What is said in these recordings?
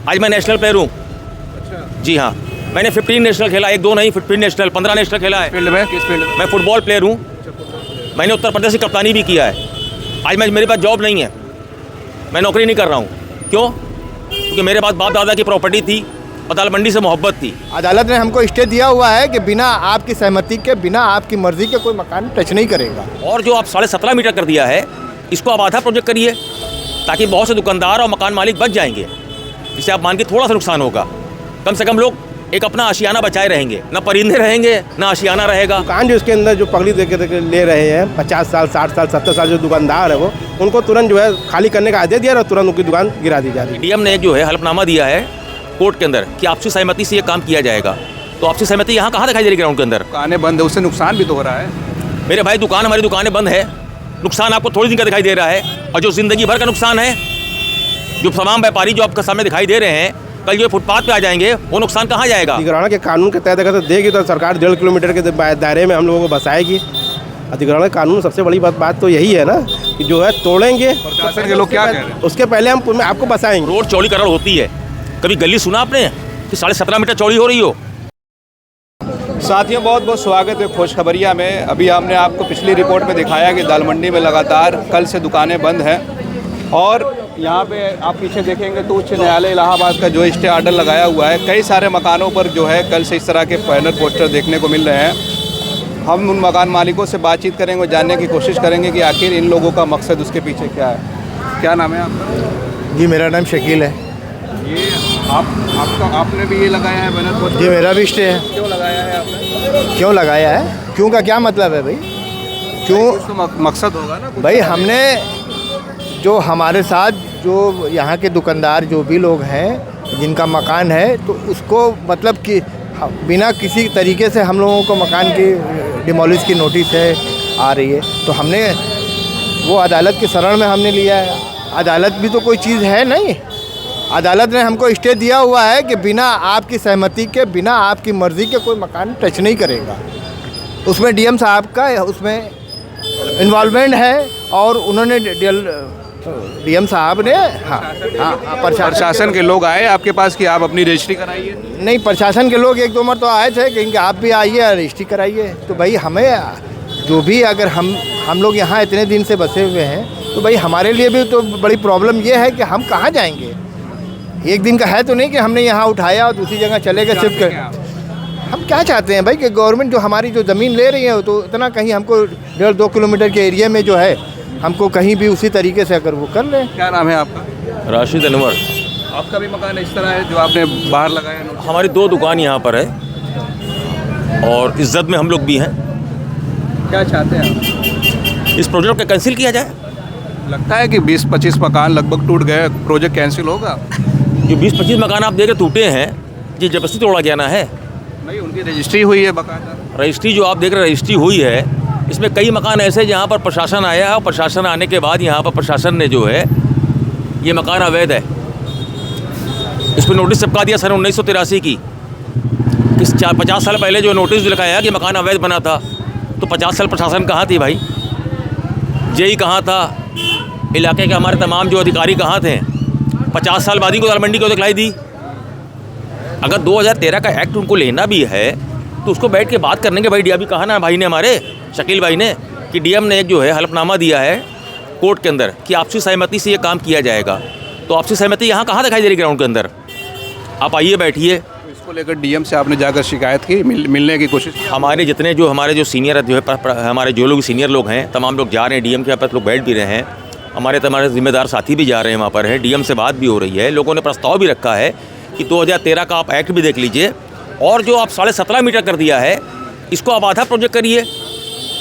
आज मैं national player हूँ। अच्छा, जी हाँ, मैंने 15 नेशनल खेला, 1-2 नहीं, 15 नेशनल, 15 नेशनल खेला है। फील्ड में किस फील्ड में? मैं फुटबॉल प्लेयर हूँ। मैंने उत्तर प्रदेश की कप्तानी भी किया है। आज मेरे पास जॉब नहीं है, मैं नौकरी नहीं कर रहा हूँ। क्यों? क्योंकि मेरे पास बाप दादा की प्रॉपर्टी थी, पताल मंडी से मोहब्बत थी। अदालत ने हमको स्टे दिया हुआ है कि बिना आपकी सहमति के, बिना आपकी मर्जी के कोई मकान टच नहीं करेगा। और जो आप 17.5 मीटर कर दिया है, इसको आप आधा प्रोजेक्ट करिए, ताकि बहुत से दुकानदार और मकान मालिक बच जाएंगे। इससे आप मान के थोड़ा सा नुकसान होगा। कम से कम लोग एक अपना आशियाना बचाए रहेंगे, ना परिंदे रहेंगे ना आशियाना रहेगा। दुकान जो इसके अंदर जो पगड़ी दे के ले रहे हैं 50 साल 60 साल 70 साल जो दुकानदार है वो, उनको तुरंत जो है खाली करने का आदेश दिया और तुरंत उनकी दुकान गिरा दी जा रही है। डीएम ने एक जो है हलफनामा दिया है कोर्ट के अंदर कि आपसी सहमति से ये काम किया जाएगा। तो आपसी सहमति यहाँ कहाँ दिखाई दे रही ग्राउंड के अंदर? दुकानें बंद है, उससे नुकसान भी तो हो रहा है। मेरे भाई हमारी दुकानें बंद है, नुकसान आपको थोड़ी दिन का दिखाई दे रहा है, और जो ज़िंदगी भर का नुकसान है, जो तमाम व्यापारी जो आपके सामने दिखाई दे रहे हैं, कल जो फुटपाथ पे आ जाएंगे, वो नुकसान कहाँ जाएगा? अधिग्रहण के कानून के तहत अगर देगी तो सरकार 1.5 किलोमीटर के दायरे में हम लोगों को बसाएगी। अधिग्रहण के कानून सबसे बड़ी बात तो यही है ना कि जो है तोड़ेंगे। प्रशासन के लोग क्या कह रहे हैं? उसके पहले हम आपको बसाएंगे। रोड चौड़ीकरण होती है, कभी गली सुना आपने कि 17.5 मीटर चौड़ी हो रही हो? साथियों, बहुत बहुत स्वागत है खोज खबरिया में। अभी हमने आपको पिछली रिपोर्ट में दिखाया कि दाल मंडी में लगातार कल से दुकानें बंद हैं, और यहाँ पे आप पीछे देखेंगे तो उच्च न्यायालय इलाहाबाद का जो स्टे ऑर्डर लगाया हुआ है। कई सारे मकानों पर जो है कल से इस तरह के बैनर पोस्टर देखने को मिल रहे हैं। हम उन मकान मालिकों से बातचीत करेंगे और जानने की कोशिश करेंगे कि आखिर इन लोगों का मकसद उसके पीछे क्या है। क्या नाम है आपका? जी मेरा नाम शकील है। ये आपने भी ये लगाया है बैनर पोस्टर? जी मेरा भी स्टे है। क्यों लगाया है आपने? क्यों लगाया है? क्यों का क्या मतलब है भाई? क्यों? कुछ तो मकसद होगा ना कुछ। भाई हमने जो हमारे साथ जो यहाँ के दुकानदार जो भी लोग हैं जिनका मकान है, तो उसको मतलब कि बिना किसी तरीके से हम लोगों को मकान की डिमोलिश की नोटिस है आ रही है, तो हमने वो अदालत की शरण में हमने लिया है। अदालत भी तो कोई चीज़ है नहीं। अदालत ने हमको स्टे दिया हुआ है कि बिना आपकी सहमति के, बिना आपकी मर्ज़ी के कोई मकान टच नहीं करेगा। उसमें डीएम साहब का उसमें इन्वॉल्वमेंट है, और उन्होंने डीएम साहब ने प्रशासन के लोग आए आपके पास कि आप अपनी रजिस्ट्री कराइए? नहीं, प्रशासन के लोग 1-2 बार तो आए थे कि आप भी आइए रजिस्ट्री कराइए। तो भाई हमें जो भी, अगर हम लोग यहाँ इतने दिन से बसे हुए हैं, तो भाई हमारे लिए भी तो बड़ी प्रॉब्लम ये है कि हम कहाँ जाएंगे। एक दिन का है तो नहीं कि हमने यहाँ उठाया और दूसरी जगह चले गए शिफ्ट कर। हम क्या चाहते हैं भाई कि गवर्नमेंट जो हमारी जो ज़मीन ले रही है, तो इतना कहीं हमको 1.5-2 किलोमीटर के एरिया में जो है, हमको कहीं भी उसी तरीके से अगर वो कर लें। क्या नाम है आपका? राशिद अनवर। आपका भी मकान इस तरह है जो आपने बाहर लगाया है? हमारी 2 दुकान यहाँ पर है, और इज्जत में हम लोग भी हैं। क्या चाहते हैं आप? इस प्रोजेक्ट को कैंसिल किया जाए। लगता है कि 20-25 मकान लगभग टूट गए, प्रोजेक्ट कैंसिल होगा? जो 20-25 मकान आप देख रहे टूटे हैं, ये जबरदस्ती तोड़ा गया ना है। नहीं, उनकी रजिस्ट्री हुई है बाकायदा। रजिस्ट्री जो आप देख रहे हैं रजिस्ट्री हुई है, इसमें कई मकान ऐसे जहाँ पर प्रशासन आया है, और प्रशासन आने के बाद यहाँ पर प्रशासन ने जो है ये मकान अवैध है, इस पर नोटिस चिपका दिया सन 1983 की। इस 50 साल पहले जो नोटिस लिखाया कि मकान अवैध बना था, तो 50 साल प्रशासन कहाँ थी भाई? जेई कहाँ था? इलाके के हमारे तमाम जो अधिकारी कहाँ थे? 50 साल बाद ही को दाल मंडी को दिखलाई दी। अगर 2013 का एक्ट उनको लेना भी है, तो उसको बैठ के बात करने के भाई अभी कहा ना भाई ने, हमारे शकील भाई ने, कि डीएम ने एक जो है हलफनामा दिया है कोर्ट के अंदर कि आपसी सहमति से ये काम किया जाएगा। तो आपसी सहमति यहाँ कहाँ दिखाई दे रही ग्राउंड के अंदर? आप आइए, बैठिए। तो इसको लेकर डीएम से आपने जाकर शिकायत की, मिलने की कोशिश की? हमारे जो सीनियर जो है, हमारे जो लोग सीनियर लोग हैं, तमाम लोग जा रहे हैं डीएम के पास, लोग बैठ भी रहे हैं। हमारे जिम्मेदार साथी भी जा रहे हैं वहाँ पर है, डीएम से बात भी हो रही है। लोगों ने प्रस्ताव भी रखा है कि 2013 का आप एक्ट भी देख लीजिए, और जो आप 17.5 मीटर कर दिया है, इसको आप आधा प्रोजेक्ट करिए,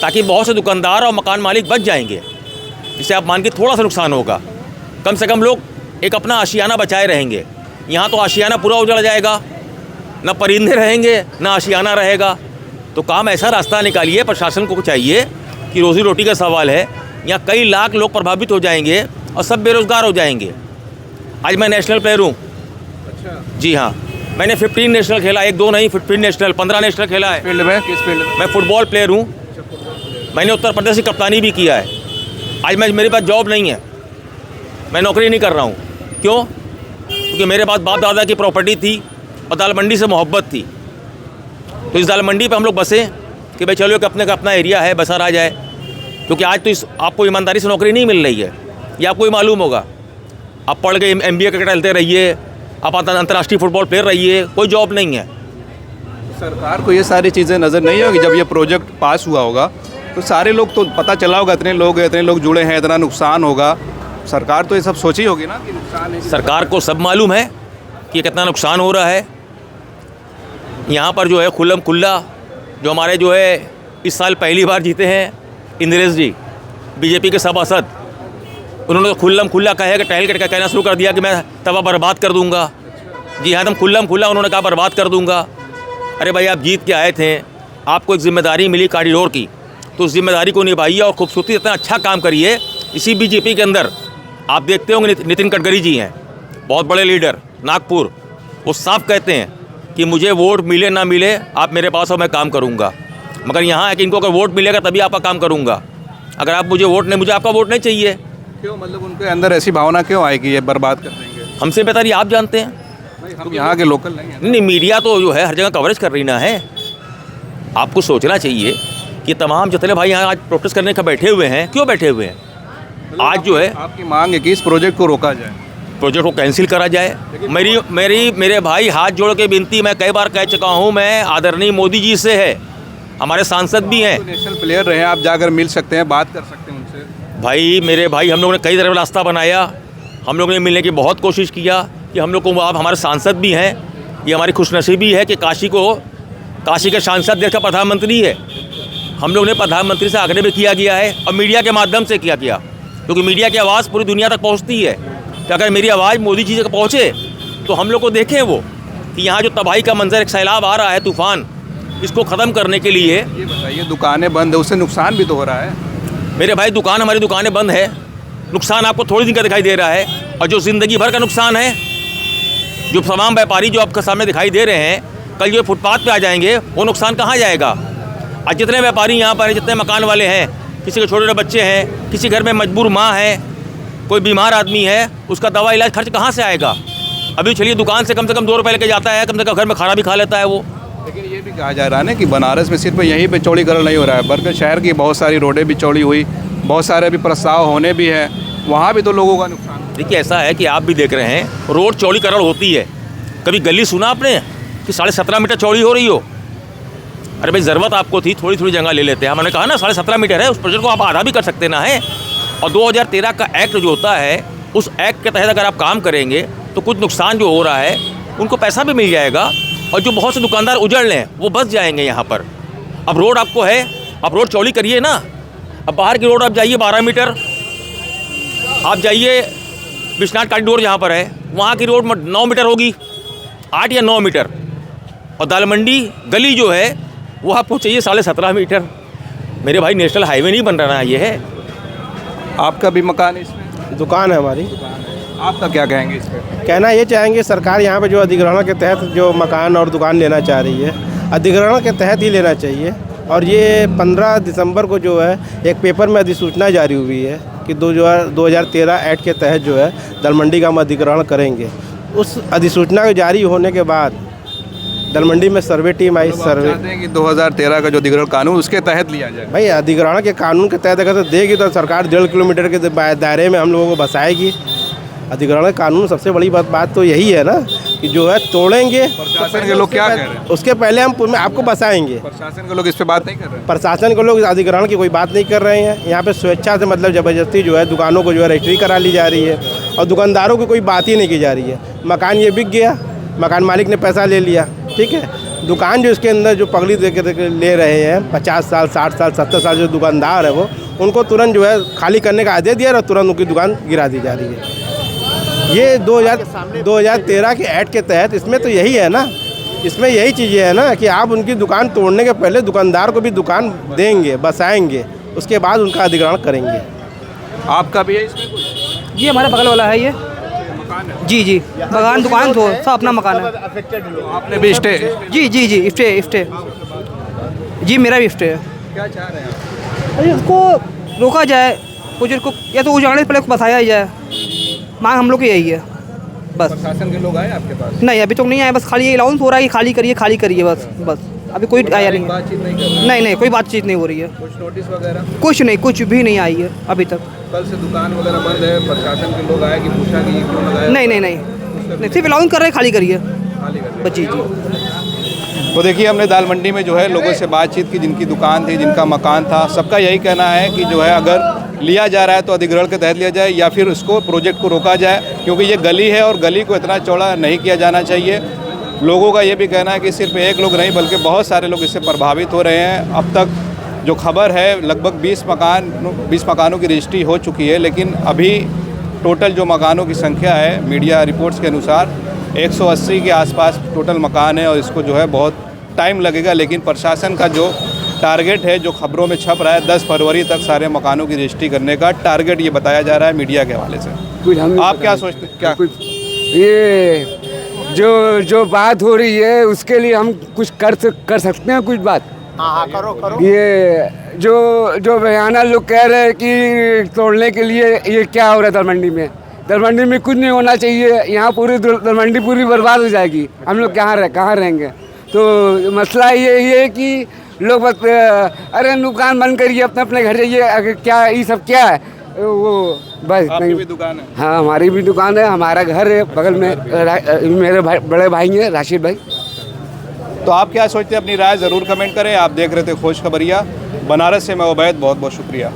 ताकि बहुत से दुकानदार और मकान मालिक बच जाएंगे। इससे आप मान के थोड़ा सा नुकसान होगा। कम से कम लोग एक अपना आशियाना बचाए रहेंगे। यहाँ तो आशियाना पूरा उजड़ जाएगा, ना परिंदे रहेंगे ना आशियाना रहेगा। तो काम ऐसा रास्ता निकालिए, प्रशासन को चाहिए कि रोज़ी रोटी का सवाल है, यहाँ कई लाख लोग प्रभावित हो जाएंगे और सब बेरोज़गार हो जाएंगे। आज मैं नेशनल प्लेयर हूँ। अच्छा, जी हाँ, मैंने 15 नेशनल खेला, 1-2 नहीं, 15 नेशनल, 15 नेशनल खेला है। फील्ड में किस फील्ड में? मैं फुटबॉल प्लेयर हूँ। मैंने उत्तर प्रदेश की कप्तानी भी किया है। आज मेरे पास जॉब नहीं है, मैं नौकरी नहीं कर रहा हूँ। क्यों? क्योंकि मेरे पास बाप दादा की प्रॉपर्टी थी और दाल मंडी से मोहब्बत थी। तो इस दाल मंडी पे हम लोग बसे कि भाई चलो कि अपने का अपना एरिया है, बसा रहा जाए। क्योंकि आज तो आपको ईमानदारी से नौकरी नहीं मिल रही है, ये आपको ही मालूम होगा। आप पढ़ के MBA क्रिकेट खेलते रहिए, आप अंतर्राष्ट्रीय फुटबॉल प्लेयर रहिए, कोई जॉब नहीं है। सरकार को ये सारी चीज़ें नज़र नहीं होगी? जब ये प्रोजेक्ट पास हुआ होगा तो सारे लोग तो पता चला होगा, इतने लोग जुड़े हैं, इतना नुकसान होगा। सरकार तो ये सब सोची होगी ना कि नुकसान है। सरकार को सब मालूम है कि कितना नुकसान हो रहा है। यहाँ पर जो है खुल्लम खुल्ला जो हमारे जो है इस साल पहली बार जीते हैं इंद्रेश जी, बीजेपी के सभासद, उन्होंने तो खुल्लम खुल्ला कहे कि टहल करके कहना शुरू कर दिया कि मैं तवा बर्बाद कर दूंगा। जी हाँ, एकदम खुल्लम खुल्ला उन्होंने कहा बर्बाद कर दूंगा। अरे भाई, आप जीत के आए थे, आपको एक जिम्मेदारी मिली कॉरिडोर की, तो उस जिम्मेदारी को निभाइए और खूबसूरती इतना अच्छा काम करिए। इसी बीजेपी के अंदर आप देखते होंगे नितिन गडकरी जी हैं, बहुत बड़े लीडर नागपुर, वो साफ कहते हैं कि मुझे वोट मिले ना मिले, आप मेरे पास हो, मैं काम करूंगा। मगर यहाँ है कि इनको अगर वोट मिलेगा तभी आपका काम करूंगा। अगर आप मुझे आपका वोट नहीं चाहिए। क्यों, मतलब उनके अंदर ऐसी भावना क्यों आएगी ये बर्बाद कर देंगे? हमसे बेहतर ये आप जानते हैं। हम यहाँ के लोकल नहीं हैं। नहीं, मीडिया तो जो है हर जगह कवरेज कर रही ना है। आपको सोचना चाहिए कि तमाम जितने भाई यहाँ आज प्रोटेस्ट करने का बैठे हुए हैं, क्यों बैठे हुए हैं? आज जो है आपकी मांग है कि इस प्रोजेक्ट को रोका जाए, प्रोजेक्ट को कैंसिल करा जाए। मेरे भाई हाथ जोड़ के विनती मैं कई बार कह चुका हूँ, मैं आदरणीय मोदी जी से है, हमारे सांसद भी हैं, नेशनल प्लेयर रहे हैं, आप जाकर मिल सकते हैं, बात कर सकते हैं उनसे। भाई मेरे भाई, हम लोगों ने कई तरह रास्ता बनाया, हम लोगों ने मिलने की बहुत कोशिश किया कि हम लोग को आप हमारे सांसद भी हैं। ये हमारी खुशनसीबी है कि काशी के सांसद देश का प्रधानमंत्री है। हम लोग ने प्रधानमंत्री से आग्रह भी किया गया है और मीडिया के माध्यम से किया गया, क्योंकि मीडिया की आवाज़ पूरी दुनिया तक पहुंचती है। कि अगर मेरी आवाज़ मोदी जी तक पहुंचे तो हम लोग को देखें वो कि यहाँ जो तबाही का मंजर, एक सैलाब आ रहा है, तूफ़ान, इसको ख़त्म करने के लिए। ये बताइए, दुकानें बंद है, उससे नुकसान भी तो हो रहा है। मेरे भाई हमारी दुकानें बंद है, नुकसान आपको थोड़ी दिन का दिखाई दे रहा है, और जो ज़िंदगी भर का नुकसान है, जो तमाम व्यापारी जो आपके सामने दिखाई दे रहे हैं, कल जो फुटपाथ पे आ जाएंगे, वो नुकसान कहाँ जाएगा? आज जितने व्यापारी यहाँ पर, जितने मकान वाले हैं, किसी के छोटे छोटे बच्चे हैं, किसी घर में मजबूर माँ है, कोई बीमार आदमी है, उसका दवा इलाज खर्च कहाँ से आएगा? अभी चलिए दुकान से कम 2 रुपये लेके जाता है, कम से कम घर में खाना भी खा लेता है वो। लेकिन ये भी कहा जा रहा है ना कि बनारस में सिर्फ यहीं पे चौड़ीकरण नहीं हो रहा है, बल्कि शहर की बहुत सारी रोडें भी चौड़ी हुई, बहुत सारे अभी प्रस्ताव होने भी हैं, वहाँ भी तो लोगों का नुकसान। देखिए, ऐसा है कि आप भी देख रहे हैं, रोड चौड़ीकरण होती है, कभी गली सुना आपने कि 17.5 मीटर चौड़ी हो रही हो? अरे भाई, ज़रूरत आपको थी, थोड़ी थोड़ी जगह ले लेते हैं। हमने कहा ना 17.5 मीटर है, उस प्रोजेक्ट को आप आधा भी कर सकते ना है। और 2013 का एक्ट जो होता है, उस एक्ट के तहत अगर आप काम करेंगे तो कुछ नुकसान जो हो रहा है उनको पैसा भी मिल जाएगा, और जो बहुत से दुकानदार उजड़ लें वो बच जाएंगे यहाँ पर। अब रोड आपको है, आप रोड चौड़ी करिए ना। अब बाहर की रोड आप जाइए 12 मीटर, आप जाइए विश्वनाथ कॉरिडोर जहाँ पर है, वहाँ की रोड 9 मीटर होगी, 8 या 9 मीटर। और दाल मंडी गली जो है वो आपको चाहिए 17.5 मीटर। मेरे भाई, नेशनल हाईवे नहीं बन रहा है ये है। आपका भी मकान है इसमें? दुकान है हमारी। आपका क्या कहेंगे इस पर? कहना ये चाहेंगे, सरकार यहाँ पे जो अधिग्रहण के तहत जो मकान और दुकान लेना चाह रही है, अधिग्रहण के तहत ही लेना चाहिए। और ये 15 दिसंबर को जो है एक पेपर में अधिसूचना जारी हुई है कि 2013 एक्ट के तहत जो है दाल मंडी का हम अधिग्रहण करेंगे। उस अधिसूचना के जारी होने के बाद दाल मंडी में सर्वे टीम आई। सर्वे चाहते हैं कि 2013 का जो अधिग्रहण कानून, उसके तहत लिया जाए। भाई, अधिग्रहण के कानून के तहत अगर तो देगी तो सरकार 1.5 किलोमीटर के दायरे में हम लोगों को बसाएगी। अधिग्रहण कानून सबसे बड़ी बात तो यही है ना कि जो है तोड़ेंगे। प्रशासन के लोग क्या कह रहे हैं? उसके पहले हम आपको बसाएंगे। प्रशासन के लोग इस पे बात नहीं कर रहे हैं। प्रशासन के लोग अधिग्रहण की कोई बात नहीं कर रहे हैं। यहाँ पे स्वेच्छा से, मतलब ज़बरदस्ती जो है दुकानों को जो है रजिस्ट्री करा ली जा रही है, और दुकानदारों की कोई बात ही नहीं की जा रही है। मकान ये बिक गया, मकान मालिक ने पैसा ले लिया, ठीक है। दुकान जो इसके अंदर जो पगड़ी दे के ले रहे हैं, 50 साल 60 साल 70 साल जो दुकानदार है, वो उनको तुरंत जो है खाली करने का आदेश दिया और तुरंत उनकी दुकान गिरा दी जा रही है। ये 2013 के एक्ट के तहत इसमें तो यही है ना, इसमें यही चीज़ें है ना कि आप उनकी दुकान तोड़ने के पहले दुकानदार को भी दुकान देंगे, बसाएंगे, उसके बाद उनका अधिग्रहण करेंगे। आपका भी है इसमें कुछ? जी, हमारे बगल वाला है ये। मकान है? जी जी, मकान दुकान तो सब अपना मकान है। आपने भी स्टे? जी जी जी, स्टे जी, मेरा भी स्टे है। क्या चाह रहे हैं? अरे उसको रोका जाए, प्रोजेक्ट को, या तो उजाड़ने से पहले बसाया जाए। मांग हम लोग की यही है। बस। प्रशासन के लोग आए आपके पास? नहीं अभी तक नहीं आया, बस खाली ये अनाउंस हो रहा है कि खाली करिए बस अभी कोई आया नहीं है। बातचीत नहीं कर रहे? नहीं कोई बातचीत नहीं हो रही है, कुछ नोटिस वगैरह? कुछ भी नहीं आई है अभी तक। कल से दुकान वगैरह बंद है, प्रशासन के लोग आए कि पूछा कि ये क्यों लगाया? नहीं सिर्फ अनाउंस कर रहे हैं खाली करिए खाली कर दिया। बस। जी तो देखिए हमने दाल मंडी में जो है लोगों से बातचीत की, जिनकी दुकान थी, जिनका मकान था, सबका यही कहना है कि जो है अगर लिया जा रहा है तो अधिग्रहण के तहत लिया जाए या फिर उसको प्रोजेक्ट को रोका जाए, क्योंकि ये गली है और गली को इतना चौड़ा नहीं किया जाना चाहिए। लोगों का ये भी कहना है कि सिर्फ एक लोग नहीं बल्कि बहुत सारे लोग इससे प्रभावित हो रहे हैं। अब तक जो खबर है लगभग 20 मकानों की रजिस्ट्री हो चुकी है, लेकिन अभी टोटल जो मकानों की संख्या है मीडिया रिपोर्ट्स के अनुसार 180 के आसपास टोटल मकान है और इसको जो है बहुत टाइम लगेगा। लेकिन प्रशासन का जो टारगेट है, जो खबरों में छप रहा है, 10 फरवरी तक सारे मकानों की रजिस्ट्री करने का टारगेट ये बताया जा रहा है मीडिया के हवाले से। आप क्या सोचते हैं? क्या ये जो बात हो रही है उसके लिए हम कुछ कर सकते हैं कुछ बात? हाँ करो। ये जो बयाना लोग कह रहे हैं कि तोड़ने के लिए, ये क्या हो रहा है दलमंडी में कुछ नहीं होना चाहिए। यहाँ पूरी दलमंडी पूरी बर्बाद हो जाएगी, हम लोग कहाँ रहेंगे? तो मसला ये है कि लोग बस अरे दुकान बंद करिए, अपने घर जाइए, अगर क्या ये सब क्या है वो बस। आपकी भी दुकान है? हाँ हमारी भी दुकान है, हमारा घर है बगल में, मेरे बड़े भाई हैं राशिद भाई। तो आप क्या सोचते हैं? अपनी राय ज़रूर कमेंट करें। आप देख रहे थे खोज खबरिया, बनारस से मैं उबैद, बहुत बहुत शुक्रिया।